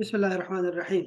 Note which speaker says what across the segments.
Speaker 1: बिस्मिल्लाहिर्रहमानिर्रहीम।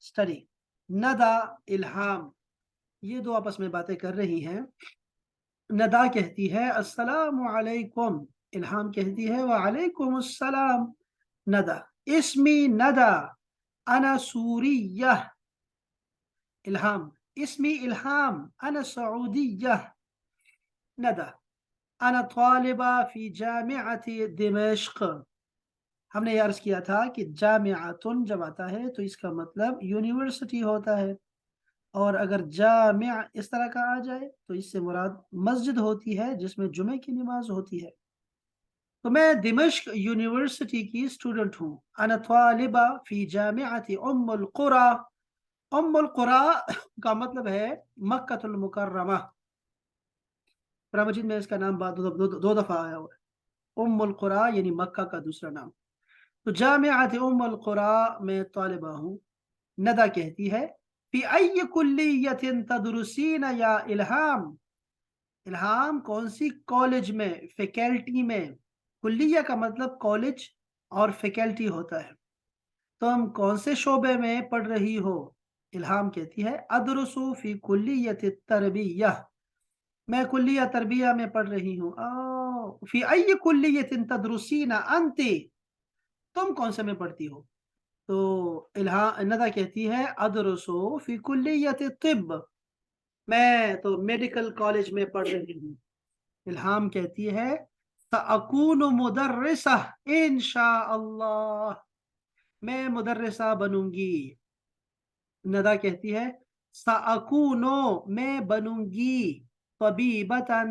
Speaker 1: study. नदा इल्हाम, ये दो आपस में बातें कर रही हैं। नदा कहती है अस्सलामु अलैकुम, इल्हाम कहती है वालेकुम अस्सलाम। नदा इसमी नदा अना सूरियह, इल्हाम इसमी इल्हाम अना सऊदियह। नदा अना तालिबा फी जामिअती दिमश्क। हमने ये अर्ज किया था कि जामिअतुन जब आता है तो इसका मतलब यूनिवर्सिटी होता है, और अगर जामिअ इस तरह का आ जाए तो इससे मुराद मस्जिद होती है जिसमें जुमे की नमाज होती है। तो मैं दिमश्क यूनिवर्सिटी की स्टूडेंट हूँ। अना तालिबा फी जामिअती उम्मुल कुरा। उम्मुल कुरा का मतलब है मक्कतुल मुकर्रमा। कुरान मजीद में इसका नाम दो दफा आया हुआ है। उम्मुल कुरा यानी मक्का का दूसरा नाम। तो जामिअत उम्मुल कुरा में तालिबा हूँ। नदा कहती है फी अय्य कुल्लियतिन तदरुसीन या इल्हाम। इल्हाम कौन सी कॉलेज में, फैकल्टी में। कुल्लिया का मतलब कॉलेज और फैकल्टी होता है। तो हम कौन से शोबे में पढ़ रही हो। इल्हाम कहती है अदरुसु फी कुल्लियत तरबिया, मैं कुल्लिया तरबिया में पढ़ रही हूँ। फी अय्य कुल्लियतिन तदरुसीना अंती, तुम कौन से में पढ़ती हो। तो इल्हा नदा कहती है अदरुसु फी कुल्लियत तिब, मैं तो मेडिकल कॉलेज में पढ़ रही हूँ। इल्हाम कहती है सअकूनु मुदर्रिसा इंशा अल्लाह, मैं मुदर्रिसा बनूंगी। नदा कहती है सअकूनो, मैं बनूंगी, तबीबतन,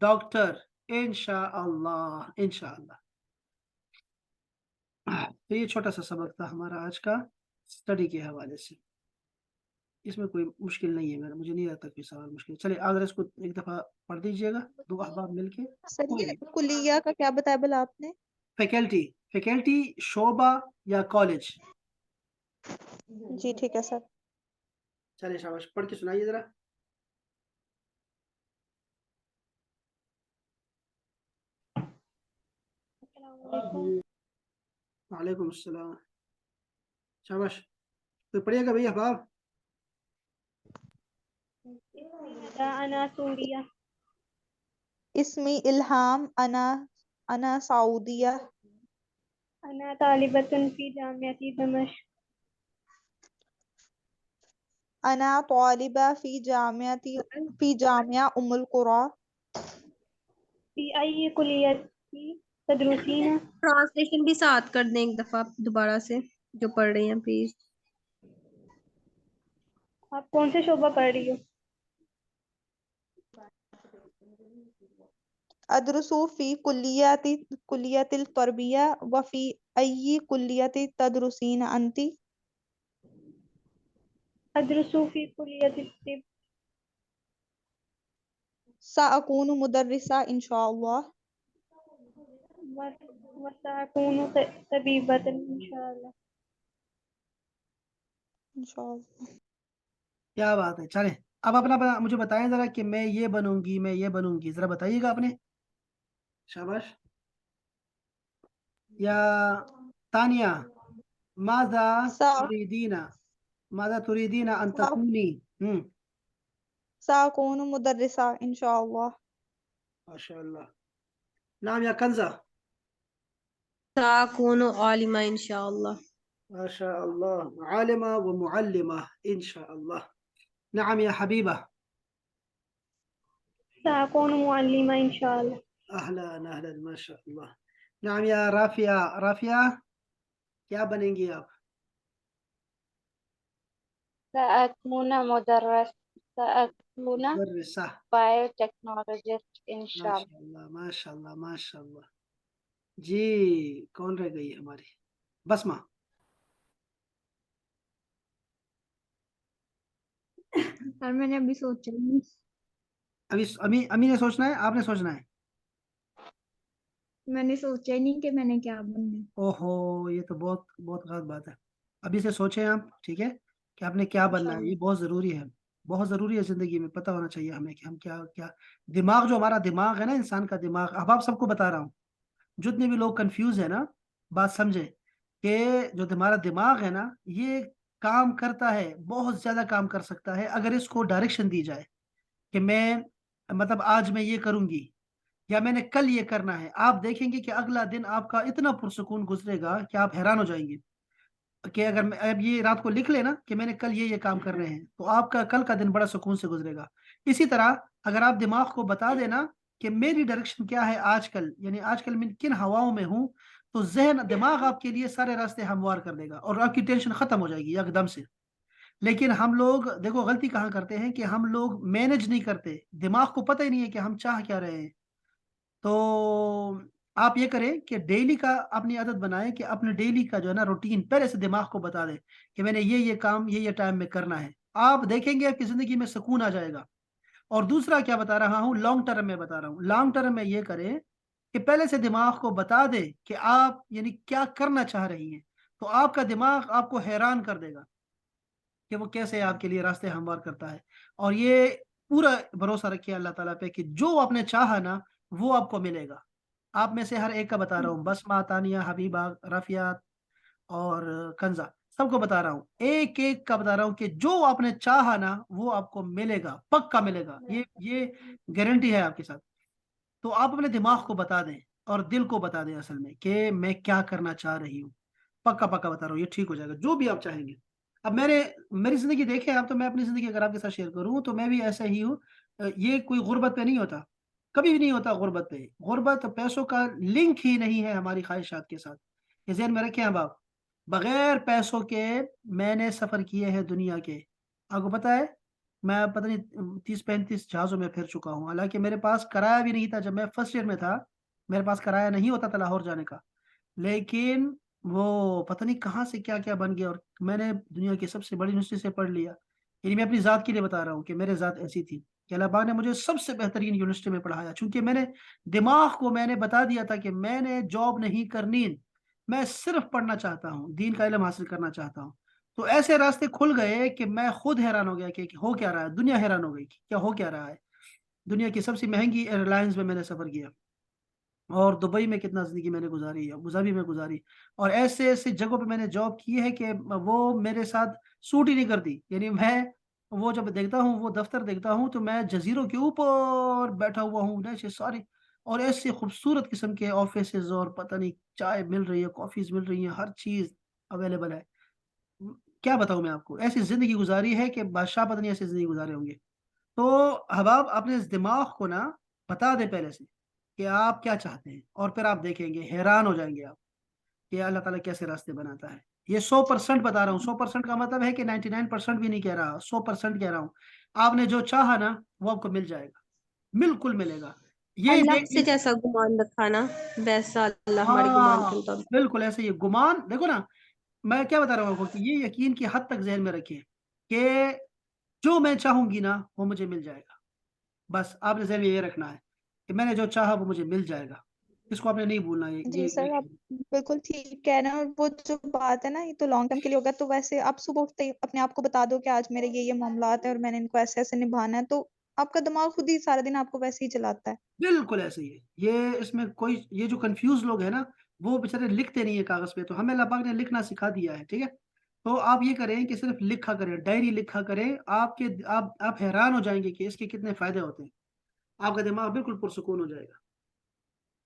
Speaker 1: डॉक्टर, इंशा अल्लाह, इंशा अल्लाह। तो ये छोटा सा सबक था हमारा आज का स्टडी के हवाले से। इसमें कोई मुश्किल नहीं है, मेरा मुझे नहीं लगता कोई सवाल मुश्किल। चलिए आदर इसको एक दफा पढ़ दीजिएगा, दो अहबाब मिलके।
Speaker 2: सर ये कुलिया का क्या बताया बोला आपने?
Speaker 1: फैकल्टी, फैकल्टी शोबा या कॉलेज।
Speaker 2: जी ठीक है सर।
Speaker 1: चलिए शाबाश, पढ़ के सुनाइए जरा। वालेकुम अस्सलाम, शाबाश। तो पढ़िएगा भैया अहबाब।
Speaker 3: अना सूरिया,
Speaker 2: इसमी इल्हाम अना सऊदिया।
Speaker 3: अना तालिबतुन फी जामिअती दमश्क,
Speaker 2: अना तालिबा फी जामिया उम्मुल कुरा।
Speaker 3: फी अय्यि कुल्लियति तदरुसीना।
Speaker 4: ट्रांसलेशन भी साथ कर दें एक दफा दोबारा से, जो पढ़ रहे हैं प्लीज।
Speaker 3: आप कौन से शोबा पढ़ रही हो?
Speaker 2: अदरुसु फी कुल्लियतिल तरबिया व फी अय्यि कुल्लियति तदरुसीन अंती।
Speaker 3: अदरुसु फी कुल्लियति तिब
Speaker 2: सअकूनु मुदर्रिसा इंशाअल्लाह।
Speaker 3: व सअकूनु तबीबतन इंशाअल्लाह।
Speaker 2: इंशाअल्लाह।
Speaker 1: क्या बात है। चले अब अपना मुझे बताएं जरा कि मैं ये बनूंगी, मैं ये बनूंगी, जरा बताइएगा आपने। शाबाश। या तानिया, माजा
Speaker 2: सा
Speaker 1: तुरीदीना, माजा तुरीदीना अन
Speaker 2: सा-
Speaker 1: तकूनी।
Speaker 2: सअकूनु मुदर्रिसा इंशाअल्लाह।
Speaker 1: माशाअल्लाह। नाम या कंजा।
Speaker 4: साकुनु आलिमा इंशाअल्लाह।
Speaker 1: माशाअल्लाह, आलिमा व मुअल्लिमा इंशाअल्लाह। नाम या हबीबा।
Speaker 3: सअकूनु मुअल्लिमा इंशाअल्लाह।
Speaker 1: अहलन अहलन माशाअल्लाह। नाम या राफिया, राफिया क्या बनेंगी आप।
Speaker 5: सअकून
Speaker 1: मुदर्रिसा।
Speaker 5: बायोटेक्नोलॉजिस्ट इंशाल्लाह।
Speaker 1: माशाअल्लाह माशाअल्लाह माशाअल्लाह। जी, कौन रह गई हमारी बसमा।
Speaker 6: सर मैंने अभी सोचा नहीं।
Speaker 1: अभी अभी अमी ने सोचना है, आपने सोचना है।
Speaker 6: मैंने सोचा ही नहीं कि मैंने क्या बनना है।
Speaker 1: ओहो, ये तो बहुत बहुत गलत बात है। अभी से सोचें आप, ठीक है, कि आपने क्या बनना है, ये बहुत जरूरी है। बहुत जरूरी है जिंदगी में, पता होना चाहिए हमें कि हम क्या क्या। दिमाग, जो हमारा दिमाग है ना, इंसान का दिमाग, अब आप सबको बता रहा हूँ, जितने भी लोग कंफ्यूज है ना, बात समझे कि जो हमारा दिमाग है ना, ये काम करता है, बहुत ज्यादा काम कर सकता है अगर इसको डायरेक्शन दी जाए कि मैं, मतलब आज मैं ये करूंगी या मैंने कल ये करना है। आप देखेंगे कि अगला दिन आपका इतना पुरसुकून गुजरेगा कि आप हैरान हो जाएंगे कि अगर मैं अब ये रात को लिख लेना कि मैंने कल ये काम करने हैं, तो आपका कल का दिन बड़ा सुकून से गुजरेगा। इसी तरह अगर आप दिमाग को बता देना कि मेरी डायरेक्शन क्या है आजकल, यानी आजकल मैं किन हवाओं में हूँ, तो जहन दिमाग आपके लिए सारे रास्ते हमवार कर देगा और आपकी टेंशन खत्म हो जाएगी एकदम से। लेकिन हम लोग देखो गलती कहाँ करते हैं कि हम लोग मैनेज नहीं करते, दिमाग को पता ही नहीं है कि हम चाह क्या रहे हैं। तो आप ये करें कि डेली का अपनी आदत बनाएं कि अपने डेली का जो है ना रूटीन पहले से दिमाग को बता दें कि मैंने ये काम ये टाइम में करना है। आप देखेंगे आपकी जिंदगी में सुकून आ जाएगा। और दूसरा क्या बता रहा हूँ, लॉन्ग टर्म में बता रहा हूँ, लॉन्ग टर्म में ये करें कि पहले से दिमाग को बता दे कि आप यानी क्या करना चाह रही हैं। तो आपका दिमाग आपको हैरान कर देगा कि वो कैसे आपके लिए रास्ते हमवार करता है। और ये पूरा भरोसा रखिए अल्लाह ताला पे कि जो आपने चाहा ना, वो आपको मिलेगा। आप में से हर एक का बता रहा हूँ, बसमा, तानिया, हबीबा, रफिया और कंजा, सबको बता रहा हूँ, एक एक का बता रहा हूँ कि जो आपने चाहा ना वो आपको मिलेगा, पक्का मिलेगा, ये गारंटी है आपके साथ। तो आप अपने दिमाग को बता दें और दिल को बता दें असल में कि मैं क्या करना चाह रही हूँ। पक्का पक्का बता रहा हूँ, ये ठीक हो जाएगा जो भी आप चाहेंगे। अब मेरी जिंदगी देखे आप, तो मैं अपनी जिंदगी अगर आपके साथ शेयर करूँ तो मैं भी ऐसा ही हूँ। ये कोई गुर्बत पे नहीं होता, कभी भी नहीं होता गुर्बत पे। गुर्बत पैसों का लिंक ही नहीं है हमारी ख्वाहिशात के साथ, ये ज़हन में रखें। अब आप बगैर पैसों के मैंने सफर किए हैं दुनिया के, आपको पता है, मैं पता नहीं 30-35 जहाज़ों में फिर चुका हूँ। हालांकि मेरे पास किराया भी नहीं था जब मैं फर्स्ट ईयर में था, मेरे पास किराया नहीं होता था लाहौर जाने का। लेकिन वो पता नहीं कहाँ से क्या क्या बन गया और मैंने दुनिया की सबसे बड़ी यूनिवर्सिटी से पढ़ लिया। यानी मैं अपनी ज़ात के लिए बता रहा हूँ कि मेरे ज़ात ऐसी थी कि अल्लाह पाक ने मुझे सबसे बेहतरीन यूनिवर्सिटी में पढ़ाया, चूंकि मैंने दिमाग को मैंने बता दिया था कि मैंने जॉब नहीं करनी, मैं सिर्फ पढ़ना चाहता हूँ, दीन का इल्म हासिल करना चाहता हूँ। तो ऐसे रास्ते खुल गए कि मैं खुद हैरान हो गया कि हो क्या रहा है, दुनिया हैरान हो गई कि क्या हो क्या रहा है। दुनिया की सबसे महंगी एयरलाइंस में मैंने सफ़र किया और दुबई में कितना ज़िंदगी मैंने गुजारी है, अबू धाबी में गुजारी। और ऐसे ऐसे जगहों पे मैंने जॉब की है कि वो मेरे साथ सूट ही नहीं करती। यानी मैं वो जब देखता हूँ, वो दफ्तर देखता हूँ, तो मैं जजीरों के ऊपर बैठा हुआ हूँ ना, ऐसे सारे और ऐसे खूबसूरत किस्म के ऑफिसेज और पता नहीं चाय मिल रही है, कॉफ़ीज मिल रही है, हर चीज़ अवेलेबल है। क्या बताऊँ मैं आपको, ऐसी ज़िंदगी गुजारी है कि बादशाह पता नहीं ऐसी ज़िंदगी गुजारे होंगे। तो हबाब अपने इस दिमाग को ना बता दें पहले से कि आप क्या चाहते हैं, और फिर आप देखेंगे, हैरान हो जाएंगे आप कि अल्लाह ताला कैसे रास्ते बनाता है। ये 100% बता रहा हूँ, 100% का मतलब है कि 99% भी नहीं कह रहा, 100% कह रहा हूँ। आपने जो चाहा ना वो आपको मिल जाएगा, बिल्कुल मिलेगा। ये
Speaker 4: अल्लाह
Speaker 1: देख
Speaker 4: से जैसा गुमान रखा ना, वैसा अल्लाह हमारे गुमान के
Speaker 1: हाँ,
Speaker 4: मुताबिक।
Speaker 1: बिल्कुल ऐसे ही गुमान, देखो ना, मैं क्या बता रहा हूँ आपको कि ये यकीन की हद तक जहन में रखिए कि जो मैं चाहूंगी ना वो मुझे मिल जाएगा। बस आपने ज़हन में ये रखना है कि मैंने जो चाहा वो मुझे मिल जाएगा। इसको आपने नहीं भूलना,
Speaker 2: जी सर, आप बिल्कुल ठीक कह रहे हैं। और वो जो बात है ना, ये तो लॉन्ग टर्म के लिए होगा। तो वैसे आप सुबह उठते ही अपने आप को बता दो कि आज मेरे ये मामलात है और मैंने इनको ऐसे ऐसे निभाना है, तो आपका दिमाग खुद ही सारा दिन आपको वैसे ही चलाता है।
Speaker 1: बिल्कुल ऐसे ही है। ये इसमें कोई, ये जो कंफ्यूज लोग हैं ना, वो बेचारे लिखते नहीं है कागज पे, तो हमें अल्लाह पाक ने लिखना सिखा दिया है, ठीक है। तो आप ये करें कि सिर्फ लिखा करें, डायरी लिखा करें, आप हैरान हो जाएंगे कि इसके कितने फायदे होते हैं। आपका दिमाग बिल्कुल पुरसुकून हो जाएगा।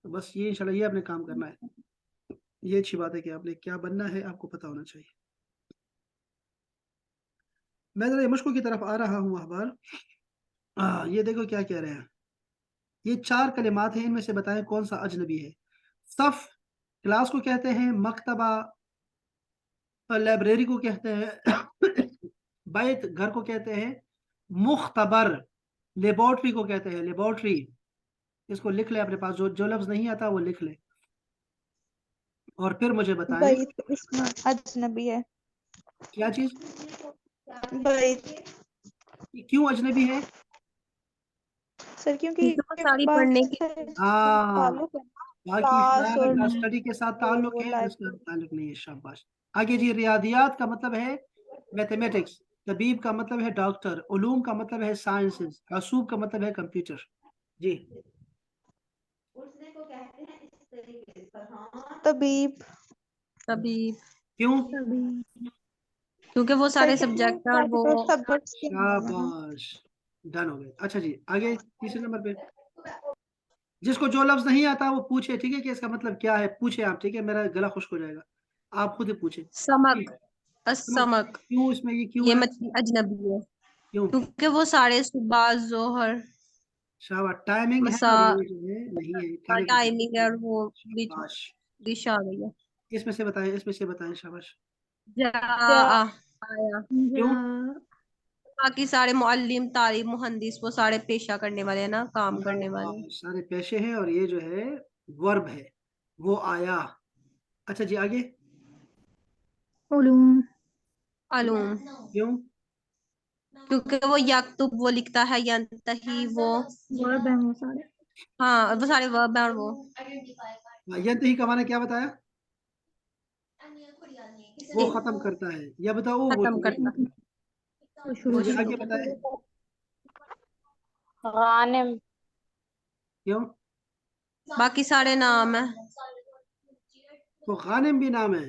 Speaker 1: तो बस ये इंशाल्लाह ये आपने काम करना है। ये अच्छी बात है कि आपने क्या बनना है आपको पता होना चाहिए। मैं जरा मुश्किल की तरफ आ रहा हूँ अखबार। ये देखो क्या कह रहे हैं। ये 4 कलिमात हैं, इनमें से बताएं कौन सा अजनबी है। सफ क्लास को कहते हैं, मकतबा लाइब्रेरी को कहते हैं, बैत घर को कहते हैं, मुख्तबर लेबोरेटरी को कहते हैं, लेबोरेटरी। इसको लिख ले अपने पास, जो जो लफ्ज नहीं आता वो लिख ले और फिर मुझे बताएं
Speaker 2: बैत इसमें अजनबी है।
Speaker 1: क्या चीज,
Speaker 2: बैत
Speaker 1: क्यों अजनबी है।
Speaker 2: सर, क्योंकि
Speaker 4: बहुत
Speaker 2: ये
Speaker 4: सारी पढ़ने की।
Speaker 2: बाकी
Speaker 1: हाँ,
Speaker 2: ताल्लुक है
Speaker 1: बाकी
Speaker 2: क्लास और
Speaker 1: का स्टडी के साथ ताल्लुक
Speaker 2: वो
Speaker 1: है, इसका
Speaker 2: लाइब्रेरी।
Speaker 1: ताल्लुक नहीं है। शाबाश। आगे जी, रियादियात का मतलब है मैथमेटिक्स, तबीब का मतलब है डॉक्टर, उलूम का मतलब है साइंसेस, हसूब का मतलब है कंप्यूटर। जी
Speaker 2: तबीब।
Speaker 4: तभी
Speaker 1: क्यों?
Speaker 4: क्योंकि वो सारे
Speaker 2: सही
Speaker 4: सब्जेक्ट हैं और वो
Speaker 2: सब्जेक्ट्स के नाम है ना।
Speaker 1: शाबाश, डन हो गए। अच्छा जी आगे तीसरे नंबर पे, जिसको जो लफ्ज नहीं आता वो पूछे, ठीक है, कि इसका मतलब क्या है, पूछे आप, ठीक है, मेरा गला खुश्क हो जाएगा, आप खुद ही पूछे।
Speaker 4: समक,
Speaker 1: समझ?
Speaker 4: असमक,
Speaker 1: क्यों इसमें ये क्यों
Speaker 4: ये
Speaker 1: है?
Speaker 4: मछली अजनबी है
Speaker 1: क्यों?
Speaker 4: क्योंकि वो सारे सुबह जोहर
Speaker 1: शाबाश, टाइमिंग है
Speaker 4: मसा
Speaker 1: और ये जो है नहीं है, खाने का time।
Speaker 4: टाइमिंग है और वो बीच
Speaker 1: शाबाश,
Speaker 4: डिश आ गई है।
Speaker 1: इसमें से बताएं, इसमें से बताएं, शाबाश।
Speaker 4: जा
Speaker 3: जा
Speaker 4: आया।
Speaker 1: क्यों?
Speaker 4: बाकी सारे मुअल्लिम, तालिब, मुहंदिस वो सारे पेशा करने वाले हैं ना, काम करने वाले।
Speaker 1: सारे पेशे हैं और ये जो है वर्ब है, वो आया। अच्छा जी आगे।
Speaker 6: उलूम।
Speaker 4: अलूम,
Speaker 1: क्यों?
Speaker 4: क्योंकि वो यक्तुब वो लिखता है, यंतही वो,
Speaker 6: वर्ब है वो सारे।
Speaker 4: हाँ वो सारे वर्ब हैं और वो
Speaker 1: यंतही का माना क्या बताया? वो खत्म करता है, या बताओ वो
Speaker 4: खत्म
Speaker 1: शुरू
Speaker 4: करता,
Speaker 6: वो शुरू
Speaker 4: वो
Speaker 1: करता है।
Speaker 4: शुरू
Speaker 1: आगे
Speaker 4: करता।
Speaker 1: बताएं।
Speaker 5: गानिम,
Speaker 1: क्यों?
Speaker 4: बाकी सारे नाम है।
Speaker 1: तो गानिम भी नाम है।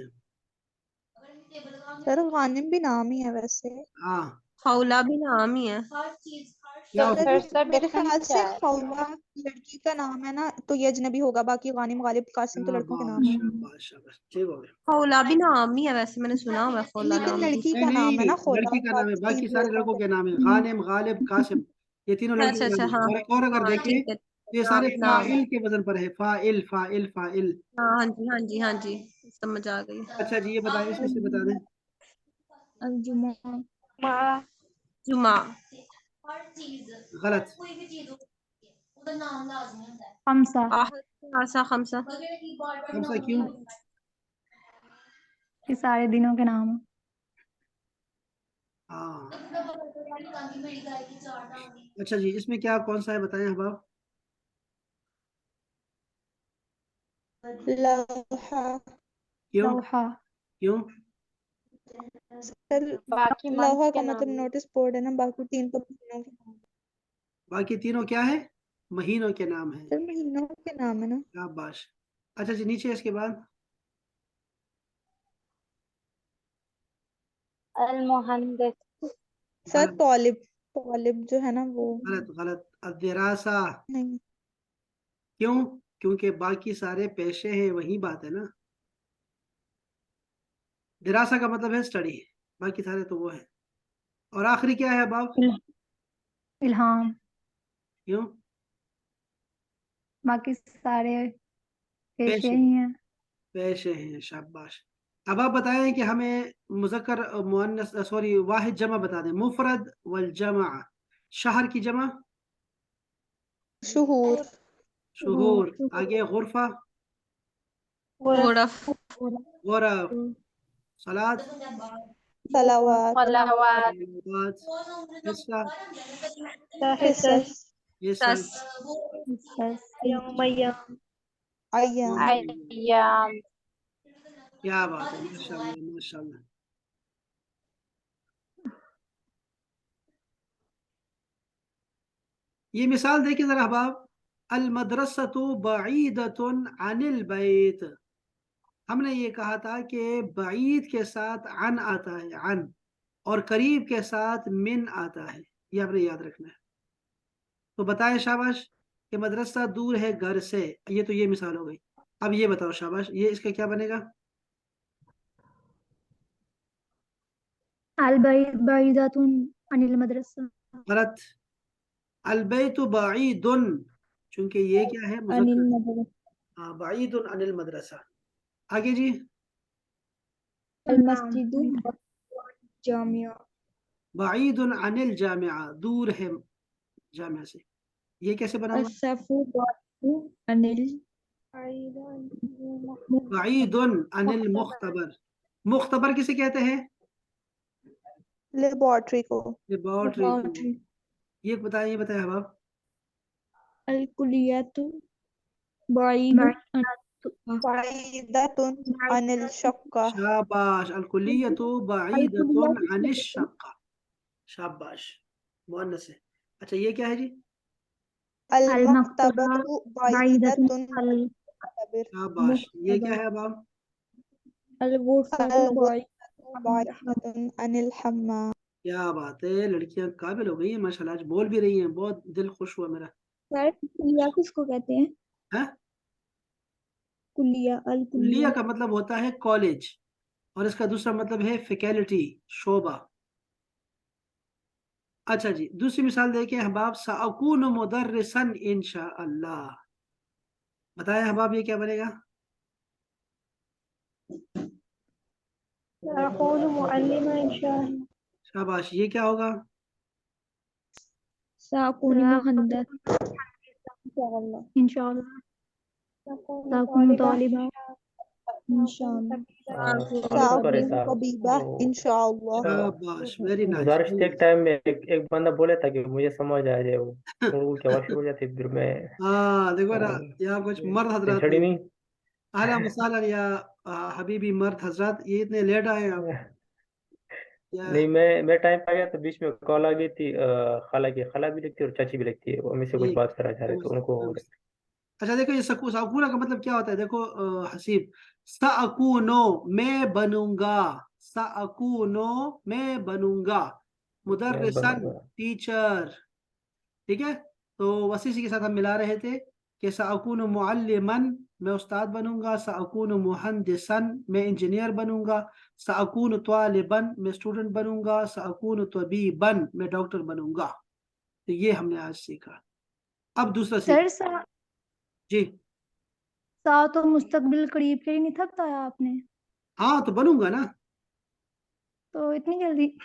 Speaker 2: सर गानिम भी नाम ही है वैसे।
Speaker 1: हाँ,
Speaker 4: खौला भी नाम ही है।
Speaker 1: क्या
Speaker 5: तो
Speaker 1: होता
Speaker 5: फिर
Speaker 1: है?
Speaker 5: इसका
Speaker 2: मेरे
Speaker 5: डिफरेंस
Speaker 2: ख्याल से
Speaker 5: क्या है?
Speaker 2: खौवा लड़की का नाम है ना, तो ये अजनबी होगा। बाकी गानिम, गालिब, कासिम तो लड़कों के नाम
Speaker 1: शाबाश
Speaker 2: है।
Speaker 1: शाबाश शाबाश, ठीक हो गया।
Speaker 4: खौला भी नाम ही है वैसे, मैंने सुना हुआ है खौला
Speaker 2: लेकिन
Speaker 4: नाम भी।
Speaker 2: लड़की
Speaker 1: नहीं
Speaker 2: का नाम है
Speaker 1: नहीं,
Speaker 2: ना खोला,
Speaker 1: लड़की का नाम है, बाकी
Speaker 2: चीज
Speaker 1: सारे लड़कों के नाम है, गानिम, गालिब, कासिम, ये तीनों लड़के
Speaker 4: अच्छा
Speaker 1: के
Speaker 4: अच्छा,
Speaker 1: नाम है।
Speaker 4: हाँ
Speaker 1: और एक और अगर
Speaker 4: हाँ
Speaker 1: देखें
Speaker 4: ठीक है।
Speaker 1: तो ये
Speaker 4: नाम
Speaker 1: सारे
Speaker 4: नाम,
Speaker 1: फाइल के वजन पर है, फाइल फाइल फाइल।
Speaker 4: हाँ हाँ जी हाँ जी हाँ जी, समझ आ गई।
Speaker 1: अच्छा जी ये बताएं, इसमें से बता दें।
Speaker 6: अलजुमा।
Speaker 3: मा
Speaker 4: जुमा,
Speaker 1: गलत।
Speaker 6: खमसा।
Speaker 4: आसा, खमसा,
Speaker 1: हमसा क्यों?
Speaker 6: ये सारे दिनों के नाम हैं।
Speaker 1: हाँ। अच्छा जी इसमें क्या कौन सा है बताएं अब आप।
Speaker 2: लौहा।
Speaker 1: क्यों?
Speaker 6: लौहा।
Speaker 1: क्यों?
Speaker 2: सर
Speaker 5: बाकी मंथ
Speaker 2: लौहा
Speaker 5: के
Speaker 2: का
Speaker 5: नाम
Speaker 2: मतलब
Speaker 5: है।
Speaker 2: नोटिस बोर्ड है ना, बाकी तीन तो महीनों के नाम।
Speaker 1: बाकी तीनों क्या है? महीनों के नाम है।
Speaker 2: सर महीनों के नाम है ना।
Speaker 1: शाबाश। अच्छा जी नीचे इसके बाद।
Speaker 5: अल मुहंदिस,
Speaker 2: सर
Speaker 1: गलत
Speaker 2: तौलिब, तौलिब जो है ना वो
Speaker 1: गलत गलत, अदरासा।
Speaker 2: नहीं।
Speaker 1: क्यों? क्योंकि बाकी सारे पेशे हैं, वही बात है ना। दिरासा का मतलब है स्टडी, बाकी सारे तो वो है। और आखिरी क्या है अब?
Speaker 6: इल्हाम।
Speaker 1: क्यों?
Speaker 6: बाकी सारे पेशे
Speaker 1: पेशे,
Speaker 6: ही हैं।
Speaker 1: पेशे हैं, शाबाश। अब आप बताएं कि हमें मुज़क्कर मुअन्नस, सॉरी वाहिद जमा बता दें, मुफरद वल जमा। शहर की जमा
Speaker 2: शुहूर।
Speaker 1: शुहूर। आगे गुरफा,
Speaker 4: गोरफ,
Speaker 1: गुरफ। सलात,
Speaker 2: सलावात।
Speaker 5: सलावात,
Speaker 1: सलावात। हिस्सा,
Speaker 2: हिस्सस।
Speaker 1: हिस्सा।
Speaker 4: सस,
Speaker 3: यौम अय्याम,
Speaker 2: अय्याम।
Speaker 5: अय्याम।
Speaker 1: क्या बात है, माशाल्लाह माशाल्लाह। ये मिसाल देखिए जरा अहबाब। अल मदरसतु बईदतुन अनिल बैत। हमने ये कहा था कि बईद के साथ अन आता है, अन, और करीब के साथ मिन आता है, ये आपने याद रखना है। तो बताएं शाबाश, कि मदरसा दूर है घर से, ये तो ये मिसाल हो गई। अब ये बताओ शाबाश, ये इसका क्या बनेगा?
Speaker 6: अल बैदातुन अनिल मदरसा।
Speaker 1: गलत। अल बैतु बईदुन, चूंकि ये क्या है,
Speaker 2: अनिल
Speaker 1: मुज़क्कर।
Speaker 2: मदरसा।
Speaker 1: हाँ, बईदुन अनिल मदरसा। आगे जी।
Speaker 2: अल मस्जिदु जामिया।
Speaker 1: बईदुन अनिल जामिया, दूर है जामिया से, ये कैसे बना हुआ?
Speaker 2: असफु बादु अनिल
Speaker 1: बईदुन अनिल मुख्तबर। मुख्तबर किसे कहते हैं?
Speaker 2: लेबोरेटरी को।
Speaker 1: लेबोरेटरी को। ये बताएं, ये बताएं अब आप।
Speaker 2: अल कुलियतु बाइदु बाइदतुन अनिल शक्का।
Speaker 1: शाबाश, अल कुलियतु बईदतुन अनिश शक्का। शाबाश, मुअन्नस है। अच्छा ये क्या है जी?
Speaker 2: अल
Speaker 6: अल मक्तबा
Speaker 2: मक्तबतु
Speaker 6: बाइदतुन
Speaker 2: बाइदतुन
Speaker 6: अल
Speaker 2: मुअतबिर।
Speaker 1: शाबाश, ये क्या है अब आप?
Speaker 3: अल गुरफतु
Speaker 2: अल
Speaker 3: बाई
Speaker 2: गुरफतु बाइदतुन अनिल हम्माम।
Speaker 1: क्या बात है, लड़कियां काबिल हो गई हैं माशाल्लाह, आज बोल भी रही हैं, बहुत दिल खुश हुआ मेरा।
Speaker 3: सर कुलिया किसको कहते हैं?
Speaker 1: है,
Speaker 3: कुलिया, अल
Speaker 1: कुल्लिया
Speaker 3: कुलिया।
Speaker 1: का मतलब होता है कॉलेज, और इसका दूसरा मतलब है फैकल्टी, शोबा। अच्छा जी, दूसरी मिसाल देखें अहबाब, साअकून मुदर्रिसन इंशाअल्लाह। बताएं अहबाब ये क्या बनेगा?
Speaker 3: सअकूनु मुअल्लिमा इंशाअल्लाह।
Speaker 1: शाबाश, ये क्या होगा?
Speaker 3: सअकूनु मुहद्दिस इंशाअल्लाह।
Speaker 6: इंशाअल्लाह।
Speaker 3: सअकूनु
Speaker 6: ताकुन
Speaker 3: तालिबा
Speaker 6: तालिबा
Speaker 3: इंशाअल्लाह।
Speaker 7: सॉल्व करे
Speaker 2: सअकूनु
Speaker 7: साहब।
Speaker 2: तबीबा
Speaker 7: वो
Speaker 2: इंशाअल्लाह।
Speaker 1: शाबाश, वेरी नाइस,
Speaker 7: गुजारिश
Speaker 1: वेरी
Speaker 7: थे, एक टाइम में एक बंदा बोला था कि मुझे समझ आ जाए, वो
Speaker 1: नाइस।
Speaker 7: उर्दू की आवाज शुरू हो जाती फिर मैं
Speaker 1: हाँ देखो ना,
Speaker 7: वो,
Speaker 1: यहाँ कुछ मर्द हजरात
Speaker 7: छड़ी
Speaker 1: हैं।
Speaker 7: नहीं।
Speaker 1: अहला मसाला या हबीबी मर्द हजरात, ये इतने लेट आए हैं आप या?
Speaker 7: नहीं, मैं टाइम पे आ गया तो बीच में कॉल आ गई थी। खाला की, खाला भी लगती है और चाची भी लगती है, वो हमें से कुछ
Speaker 1: ठीक,
Speaker 7: बात करा जा रहे तो उनको।
Speaker 1: अच्छा देखो ये साकूना का मतलब क्या होता है, देखो हसीब, साअकूनो मैं बनूंगा, साअकूनो मैं बनूंगा,
Speaker 7: मैं
Speaker 1: मुदर्रिसन
Speaker 7: बनूंगा।
Speaker 1: टीचर। ठीक है, तो वसीसी के साथ हम मिला रहे थे कि साअकूनु मुअल्लिमन मैं उस्ताद बनूंगा, साअकूनु मुहंदिसन मैं इंजीनियर बनूंगा, साअकूनु तालिबन मैं स्टूडेंट बनूंगा, साअकूनु तबीबन मैं डॉक्टर बनूंगा। तो ये हमने आज सीखा। अब दूसरा सीख
Speaker 6: सर सा
Speaker 1: जी।
Speaker 6: तो मुस्तकबिल करीब के लिए नहीं था बताया आपने,
Speaker 1: हाँ तो बनूंगा ना।
Speaker 6: तो इतनी जल्दी?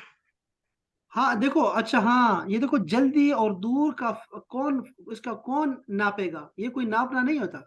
Speaker 1: हाँ देखो, अच्छा हाँ ये देखो, जल्दी और दूर का कौन, इसका कौन नापेगा, ये कोई नापना नहीं होता।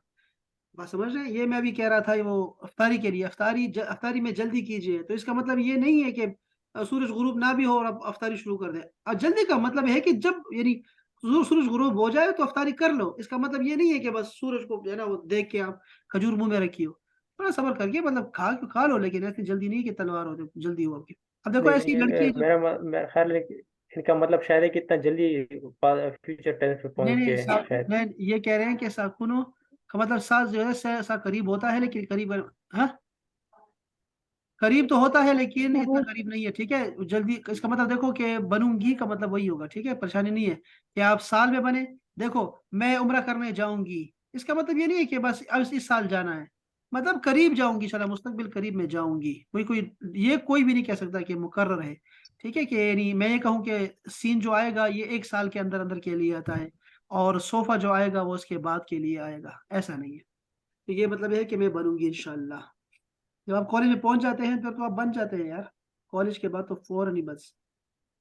Speaker 1: बात समझ रहे हैं? ये मैं भी कह रहा था, वो अफ्तारी के लिए, अफ्तारी में जल्दी कीजिए, तो इसका मतलब ये नहीं है कि सूरज गुरूब ना भी हो और आप अफ्तारी शुरू कर दें। और जल्दी का मतलब है कि जब यानी सूरज गुरूब हो जाए तो अफ्तारी कर लो, इसका मतलब ये नहीं है कि बस सूरज को जो है ना वो देख के आप खजूर मुंह में रखी हो। थोड़ा सब्र करके मतलब खा लो, लेकिन ऐसी जल्दी नहीं कि तलवार हो जल्दी हो आपकी। अब देखो
Speaker 7: नहीं
Speaker 1: ऐसी
Speaker 7: नहीं,
Speaker 1: लड़की है जो,
Speaker 7: मेरा ख्याल है कि इनका मतलब शायद है कि इतना जल्दी फ्यूचर टेंस पे
Speaker 1: नहीं
Speaker 7: पहुंच
Speaker 1: नहीं
Speaker 7: के शायद।
Speaker 1: नहीं, ये कह रहे हैं कि साकुनो का मतलब सा जो है सा करीब होता है, लेकिन करीब, हाँ करीब तो होता है लेकिन इतना
Speaker 6: बहुत
Speaker 1: करीब नहीं है। ठीक है, जल्दी इसका मतलब देखो कि बनूंगी का मतलब वही होगा। ठीक है, परेशानी नहीं है कि आप साल में बने। देखो मैं उम्रा करने जाऊंगी, इसका मतलब ये नहीं है कि बस अब इस साल जाना है, मतलब करीब जाऊंगी, इंशाल्लाह मुस्तकबिल करीब में जाऊंगी। कोई कोई ये कोई भी नहीं कह सकता कि मुकर्रर है। ठीक है, कि नहीं मैं ये कहूँ कि सीन जो आएगा ये एक साल के अंदर अंदर के लिए आता है, और सोफा जो आएगा वो उसके बाद के लिए आएगा, ऐसा नहीं है। तो ये मतलब है कि मैं बनूंगी इंशाल्लाह। जब आप कॉलेज में पहुंच जाते हैं तो आप बन जाते हैं यार, कॉलेज के बाद तो फौरन ही बस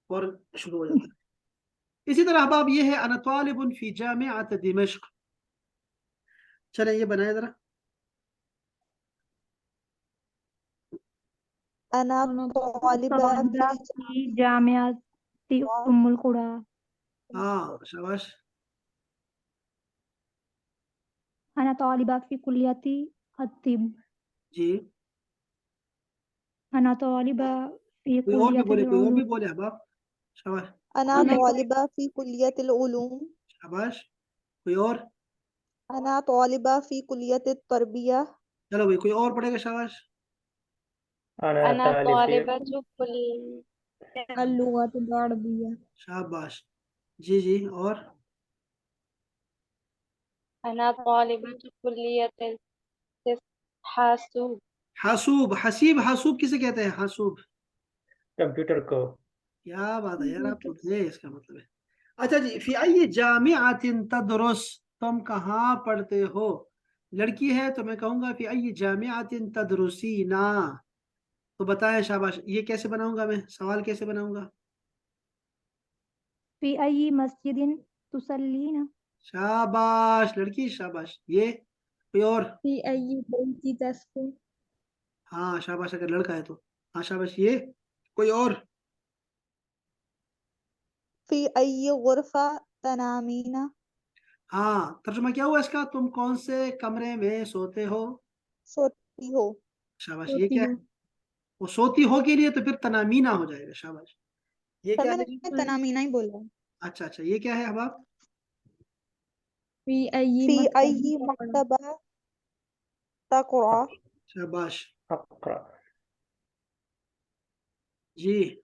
Speaker 1: फौरन शुरू हो जाता है। इसी तरह अब ये है अना तालिबुन फी जामिअत दिमश्क। चले ये बनाए जरा।
Speaker 2: अना तालिबा
Speaker 6: तौलिबा
Speaker 2: फी
Speaker 6: की जामियाती उम्मुल कुरा।
Speaker 1: हाँ शाबाश।
Speaker 6: अना तौलिबा फी कुलियती अत्तिब।
Speaker 1: जी,
Speaker 6: अना तौलिबा फी
Speaker 1: कोई और भी बोले,
Speaker 6: कुलियतिल
Speaker 1: कोई और भी
Speaker 6: उलूम।
Speaker 1: बोले अहबाब। शाबाश,
Speaker 2: अना
Speaker 6: अना
Speaker 2: तालिबा फी कुलियतिल उलूम।
Speaker 1: शाबाश, कोई और?
Speaker 2: अना तालिबा फी कुलियतित तरबिया।
Speaker 1: चलो भाई कोई और पढ़ेगा, शाबाश।
Speaker 7: अना
Speaker 5: अना
Speaker 7: तालिबी
Speaker 5: तालिबतु
Speaker 3: अल-लुगतुल अरबिया।
Speaker 1: शाबाश, जी जी, और?
Speaker 5: अना तालिबतु कुल्लियतिल हासूब।
Speaker 1: हासूब, हसीब, हासूब किसे कहते हैं, हासूब?
Speaker 7: कंप्यूटर को।
Speaker 1: क्या बात है यार, आप तो
Speaker 3: कंप्यूटर।
Speaker 1: थे, इसका मतलब है। अच्छा जी, फी आई जामिअतिन तदरुस, तुम कहाँ पढ़ते हो? लड़की है तो मैं कहूंगा फी आई जामिअतिन तदरुसीना। तो बताएं, शाबाश, ये कैसे बनाऊंगा, मैं सवाल कैसे बनाऊंगा?
Speaker 6: फी अय्यि मस्जिदिन तुसल्लीना।
Speaker 1: शाबाश लड़की, शाबाश। ये कोई और?
Speaker 3: फी अय्यि बैति तस्कुन।
Speaker 1: हाँ शाबाश, अगर लड़का है तो। हाँ शाबाश, ये कोई और?
Speaker 2: फी अय्यि गुरफा तनामीना।
Speaker 1: हाँ, तर्जुमा क्या हुआ इसका, तुम कौन से कमरे में सोते हो?
Speaker 2: सोती हो।
Speaker 1: शाबाश, ये
Speaker 3: सोती
Speaker 1: क्या है?
Speaker 3: हो।
Speaker 1: वो सोती हो के लिए तो फिर तनामीना हो जाएगा, शाबाश। ये
Speaker 2: सर
Speaker 1: क्या है
Speaker 2: मैंने
Speaker 1: जी?
Speaker 2: तनामीना ही बोला।
Speaker 1: अच्छा अच्छा, ये क्या है अहबाब?
Speaker 3: फी अय्यी
Speaker 2: फी
Speaker 3: मक्तबा
Speaker 2: अय्यी मक्तबा तक़रा।
Speaker 1: शाबाश
Speaker 7: अक़रा।
Speaker 1: जी।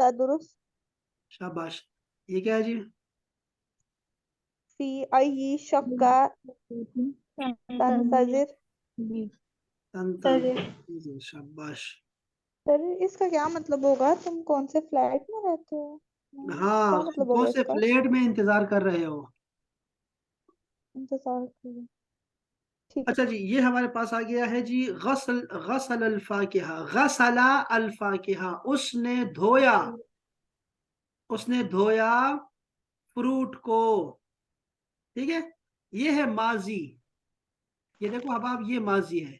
Speaker 2: तदरुस।
Speaker 1: शाबाश, ये क्या है जी?
Speaker 2: फी अय्यी शक्का तंतज़िर।
Speaker 1: तंतज़िर। शाबाश।
Speaker 2: सर इसका क्या मतलब होगा? तुम कौन से फ्लैट में रहते हो?
Speaker 1: हाँ,
Speaker 2: क्या मतलब
Speaker 1: कौन
Speaker 2: होगा
Speaker 1: से
Speaker 2: इसका?
Speaker 1: फ्लैट में इंतजार कर रहे हो?
Speaker 2: इंतजार करो। ठीक है।
Speaker 1: अच्छा जी, ये हमारे पास आ गया है जी, गसल गसल अल फाकिहा, गसला अल फाकिहा, उसने धोया, उसने धोया फ्रूट को। ठीक है, ये है माजी। ये देखो अब आप, ये माजी है।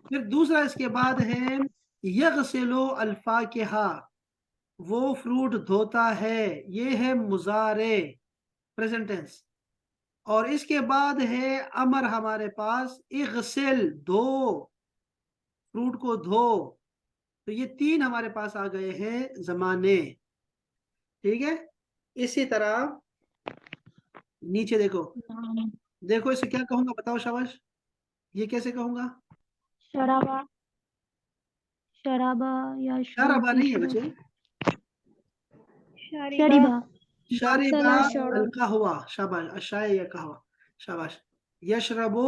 Speaker 1: फिर दूसरा इसके बाद है यगसिलो अल फाकिहा, वो फ्रूट धोता है, ये है मुजारे, प्रेजेंट टेंस। और इसके बाद है अमर हमारे पास, इगसिल, धो, फ्रूट को धो। तो ये तीन हमारे पास आ गए हैं जमाने। ठीक है, इसी तरह नीचे देखो, देखो इसे क्या कहूंगा, बताओ शाबाश, ये कैसे कहूंगा?
Speaker 6: शराबा, शराबा या
Speaker 1: शरबा नहीं है बच्चे,
Speaker 6: शरीबा,
Speaker 1: शरिबा
Speaker 6: गसला
Speaker 1: अल
Speaker 6: शरब,
Speaker 1: कहवा। शाबाश, अशाय या कहवा। शाबाश। यशरबु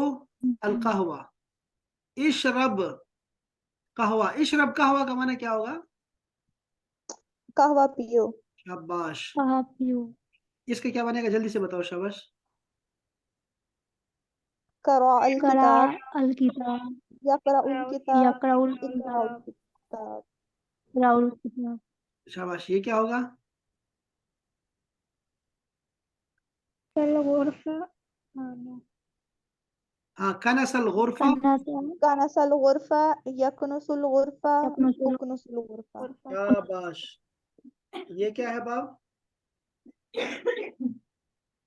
Speaker 1: अल कहवा, इशरब कहवा। इशरब कहवा का माने क्या होगा?
Speaker 2: कहवा पियो।
Speaker 1: शाबाश।
Speaker 6: कहा पियो,
Speaker 1: इसका क्या बनेगा, जल्दी से बताओ शाबाश।
Speaker 2: करा अल
Speaker 6: करा
Speaker 2: किताब,
Speaker 6: अल किताब,
Speaker 2: यकरा उल किताब,
Speaker 6: यकराउल
Speaker 2: इकरा उल
Speaker 6: किताब,
Speaker 2: किताब।
Speaker 6: राउल किताब,
Speaker 1: शाबाश, ये क्या होगा? हाँ, कनसल गुरफा।
Speaker 6: कनासा,
Speaker 2: कनसल गुरफा, यकनुसुल गुरफा,
Speaker 6: यकनुसुल
Speaker 2: उकनुसुल गुरफा।
Speaker 1: शाबाश, ये क्या है बाब?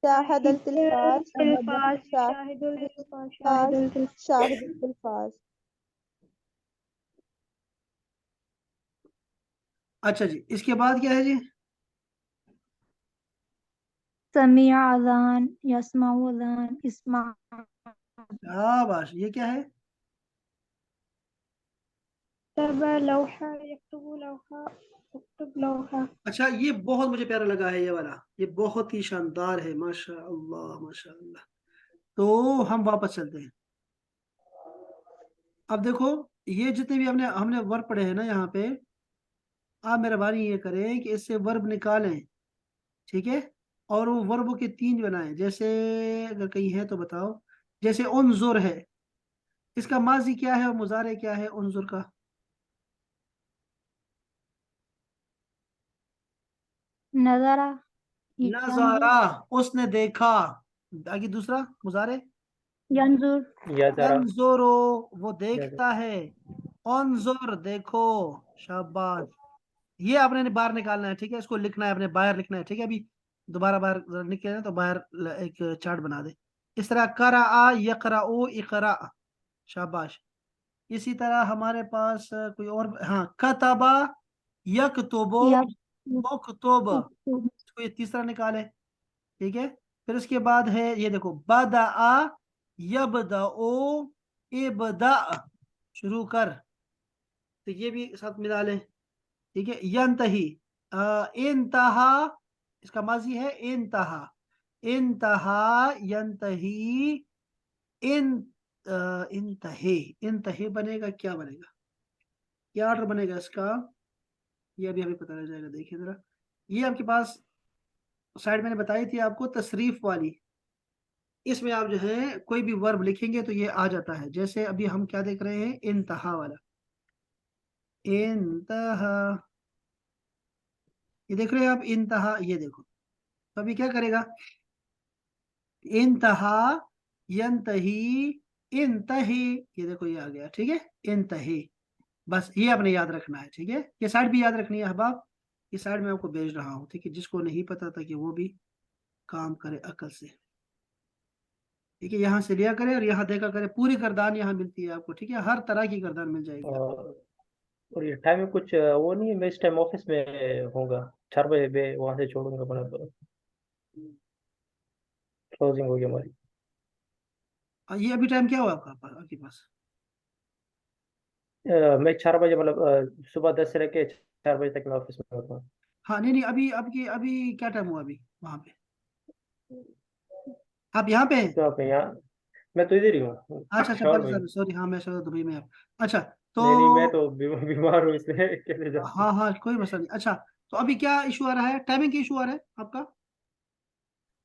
Speaker 2: शाहदल तिल्फाज, शाहिदुल तिल्फाज, शाहिदुल तिल्फाज।
Speaker 1: अच्छा जी, इसके बाद क्या है जी?
Speaker 6: समिया अजान, यस्माउ अजान, इस्मा,
Speaker 1: शाबाश, ये क्या है? अच्छा, ये बहुत मुझे प्यारा लगा है, ये वाला, ये बहुत ही शानदार है, माशा अल्लाह माशा अल्लाह। तो हम वापस चलते हैं। अब देखो, ये जितने भी हमने हमने वर्ब पढ़े हैं ना यहाँ पे, आप मेहरबानी ये करें कि इससे वर्ब निकालें। ठीक है, और वो वर्बों के तीन बनाएं। जैसे अगर कहीं है तो बताओ, जैसे उनजुर है, इसका माजी क्या है और मुजारे क्या है उनजुर का?
Speaker 6: नजरा,
Speaker 1: नजारा,
Speaker 6: यंजुर,
Speaker 1: उसने देखा। आगे दूसरा मुजारे,
Speaker 6: यंजुर,
Speaker 7: यदरा।
Speaker 1: यंजुरो, वो
Speaker 7: यद-
Speaker 1: देखता है। उनजुर, देखो। शाबाश, ये आपने बाहर निकालना है। ठीक है, इसको लिखना है, अपने बाहर लिखना है। ठीक है, अभी दोबारा बाहर निकले ना तो बाहर एक चार्ट बना दे। इस तरह करा, यकराओ, इकरा। शाबाश। इसी तरह हमारे पास कोई और, हाँ, कतबा, यकतुबो,
Speaker 6: यक,
Speaker 1: मकतुब।
Speaker 6: यक,
Speaker 1: इसको ये तीसरा निकाले। ठीक है, फिर उसके बाद है, ये देखो, बदा, यबदओ, इबदा, शुरू कर। तो ये भी साथ मिला लें। ठीक है, यंतही, इंतहा, इसका माजी है इंतहा, इंतहा, यंतही, इन इंतहे, इंतहे बनेगा, क्या बनेगा, क्या ऑर्डर बनेगा इसका? ये अभी हमें पता लग जाएगा। देखिए जरा, ये आपके पास साइड मैंने बताई थी आपको, तशरीफ वाली। इसमें आप जो है कोई भी वर्ब लिखेंगे तो ये आ जाता है। जैसे अभी हम क्या देख रहे हैं, इंतहा वाला, इंतहा, ये देख रहे हैं आप, इंतहा, ये देखो। तो अभी क्या करेगा, इंतहा, यंतही, इंतही, ये देखो ये आ गया। ठीक है, इंतही। बस ये आपने याद रखना है। ठीक है, ये साइड भी याद रखनी है अहबाब, ये साइड में आपको भेज रहा हूँ। ठीक है, जिसको नहीं पता था कि वो भी काम करे अकल से। ठीक है, यहाँ से लिया करे और यहाँ देखा करे, पूरी गर्दान यहाँ मिलती है आपको। ठीक है, हर तरह की गर्दान मिल जाएगी आपको।
Speaker 7: और और ये टाइम में कुछ वो नहीं है, मैं इस टाइम ऑफिस में होऊंगा, 4 बजे मैं वहां से छोड़ूंगा, मतलब क्लोजिंग होगी हमारी।
Speaker 1: ये अभी टाइम क्या हुआ आपके पास?
Speaker 7: मैं 4 बजे, मतलब सुबह 10 से लेके 4 बजे तक मैं ऑफिस में होता हूँ।
Speaker 1: हाँ नहीं नहीं, अभी आपकी अभी क्या टाइम हुआ अभी वहां पे? आप यहाँ पे हैं?
Speaker 7: तो आप यहाँ, मैं तो इधर ही हूँ,
Speaker 1: अच्छा अच्छा,
Speaker 7: शहर
Speaker 1: बस
Speaker 7: में ही।
Speaker 1: सर सॉरी, हाँ मैं सोचा दुबई में आप। अच्छा तो
Speaker 7: नहीं नहीं, मैं तो बीमार हूँ इसलिए कैसे जा।
Speaker 1: हाँ हाँ कोई मसला नहीं। अच्छा तो अभी क्या इशू आ रहा है, टाइमिंग की इशू आ रहा है आपका?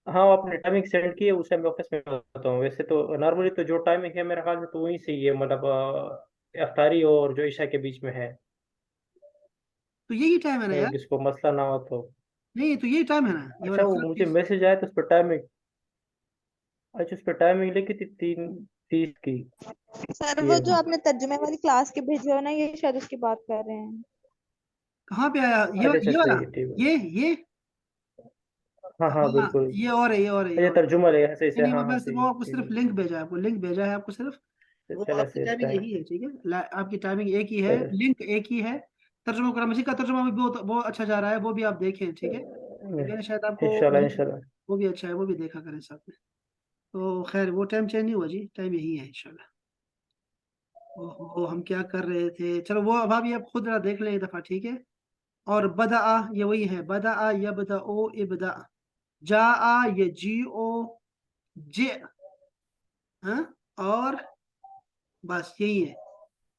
Speaker 7: हाँ, वो आपने टाइमिंग सेंड की है, उस टाइम मैं ऑफिस में होता हूँ। वैसे तो नॉर्मली तो जो टाइमिंग है मेरे ख्याल से तो वहीं से ही है, मतलब इफ्तारी और जो ईशा के बीच में है।
Speaker 1: तो यही टाइम है ना
Speaker 7: अगर
Speaker 1: यार?
Speaker 7: किसको मसला ना हो तो।
Speaker 1: नहीं तो यही टाइम है ना, ये
Speaker 7: अच्छा,
Speaker 1: वाला
Speaker 7: वो
Speaker 1: सिर्फ
Speaker 7: मुझे मैसेज आया तो उस पर टाइमिंग, अच्छा उस पर टाइमिंग लिखी थी 3:30 की
Speaker 2: सर वो जो
Speaker 7: PM।
Speaker 2: आपने तर्जुमे वाली क्लास के भेजे हो ना, ये शायद उसकी बात कर रहे हैं।
Speaker 1: कहाँ पे आया ये
Speaker 7: अच्छा अच्छा,
Speaker 1: ये वाला?
Speaker 7: सही है, ठीक है।
Speaker 1: ये
Speaker 7: हाँ हाँ
Speaker 1: हाँ
Speaker 7: बिल्कुल।
Speaker 1: ये और है, ये और है, ये
Speaker 7: अच्छा,
Speaker 1: और है।
Speaker 7: तर्जुमा है, सही
Speaker 1: नहीं
Speaker 7: से,
Speaker 1: नहीं,
Speaker 7: हाँ
Speaker 1: वो
Speaker 7: हाँ,
Speaker 1: बस
Speaker 7: सही
Speaker 1: वो
Speaker 7: है,
Speaker 1: आपको
Speaker 7: ठीक
Speaker 1: सिर्फ
Speaker 7: है।
Speaker 1: लिंक भेजा है, आपको लिंक भेजा है आपको सिर्फ। वो
Speaker 7: चला
Speaker 1: आपकी
Speaker 7: से
Speaker 1: टाइमिंग
Speaker 7: टाइम।
Speaker 1: यही है, ठीक है, आपकी टाइमिंग एक ही है,
Speaker 7: चलो।
Speaker 1: लिंक एक ही है। तर्जुमा कुरान मजीद का तर्जुमा भी बहुत बहुत अच्छा जा रहा है, वो भी आप देखें, ठीक है। मैंने शायद आपको
Speaker 7: इंशाल्लाह इंशाल्लाह।
Speaker 1: वो भी अच्छा है, वो भी देखा करें साथ में। तो खैर वो टाइम चेंज नहीं हुआ जी, टाइम यही है इंशाल्लाह। ओहो हम क्या कर रहे थे, चलो वो अब अभी आप खुद जरा देख लें एक दफा, ठीक है। और बदा, ये वही है, बदा यबदा ओ इबदा, जा ये जी ओ जे, हाँ, और बस यही है।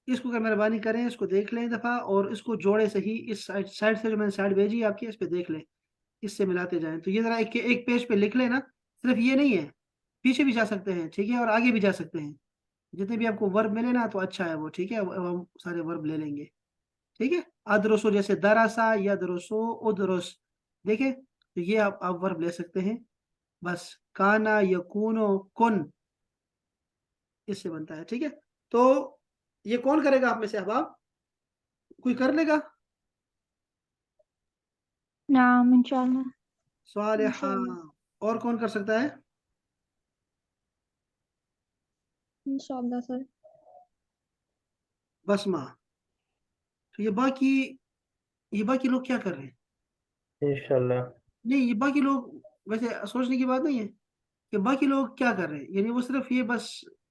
Speaker 1: इसको अगर मेहरबानी करें, इसको देख लें एक दफा, और इसको जोड़े से ही इस साइड साइड से जो मैंने साइड भेजी है आपकी, इस पे देख लें, इससे मिलाते जाएं। तो ये जरा एक पेज पे लिख लेना, सिर्फ ये नहीं है, पीछे भी जा सकते हैं, ठीक है, और आगे भी जा सकते हैं। जितने भी आपको वर्ब मिले ना तो अच्छा है वो, ठीक है, अब हम सारे वर्ब ले लेंगे, ठीक है। अदरसो जैसे दरासा या दरसो उदरस, देखें तो ये आप वर्ब ले सकते हैं। बस काना यकूनो कुन, इससे बनता है, ठीक है। तो ये कौन करेगा आप में से, अब कोई कर लेगा?
Speaker 6: नाम इंशाल्लाह।
Speaker 1: स्वालिहा।
Speaker 2: इंशाल्लाह।
Speaker 1: और कौन कर सकता है?
Speaker 3: इंशाल्लाह सर।
Speaker 1: बसमा। तो ये बाकी लोग क्या कर रहे हैं?
Speaker 7: इंशाल्लाह।
Speaker 1: नहीं ये बाकी लोग वैसे सोचने की बात नहीं है कि बाकी लोग क्या कर रहे हैं, यानी वो सिर्फ ये बस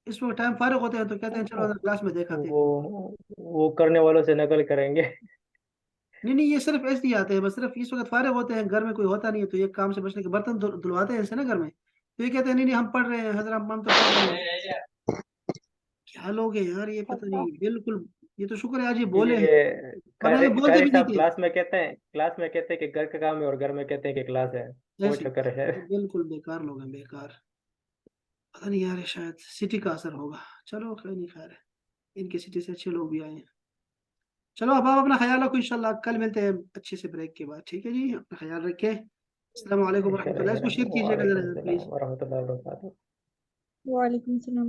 Speaker 1: इस वक्त टाइम फारिग होते हैं तो कहते हैं चलो अंदर क्लास में देखाते हैं।
Speaker 7: वो करने वालों से नकल करेंगे।
Speaker 1: नहीं नहीं, ये सिर्फ ऐसे ही आते हैं, बस सिर्फ इस वक्त फारिग होते हैं, घर में कोई होता नहीं है, तो ये काम से बचने के बर्तन धुलवाते हैं इससे ना घर में, तो ये कहते हैं नहीं नहीं हम पढ़ रहे हैं हजरत, हम तो पढ़ रहे हैं। क्या लोग हैं यार, ये पता
Speaker 2: अच्छा।
Speaker 1: नहीं बिल्कुल। ये तो शुक्र है आज ये बोले हैं,
Speaker 7: ये
Speaker 1: वरना ये बोलते
Speaker 7: कारी
Speaker 1: भी नहीं
Speaker 7: साहब
Speaker 1: थे
Speaker 7: क्लास में कहते हैं कि घर का काम है, और घर में कहते हैं कि क्लास है। वो
Speaker 1: ऐसे।
Speaker 7: चक्कर है।
Speaker 1: ये बिल्कुल बेकार लोग हैं, बेकार। पता नहीं यार, ये शायद सिटी का असर होगा। चलो खैर नहीं, खैर है, इनकी सिटी से अच्छे लोग भी आए हैं। चलो अब आप अपना ख्याल रखो, इंशाल्लाह कल मिलते हैं अच्छे से ब्रेक के बाद, ठीक है जी, अपना ख्याल रखें। अस्सलाम वालेकुम
Speaker 7: इंशाल्लाह
Speaker 1: वरहमतुल्लाह, इसको
Speaker 7: इंशाल्लाह।
Speaker 1: शेयर कीजिएगा
Speaker 7: वालेकुम
Speaker 1: जरा
Speaker 7: सलाम
Speaker 1: प्लीज।
Speaker 7: वरहमतुल्लाहि वबरकातुहू।
Speaker 3: वालेकुम सलाम।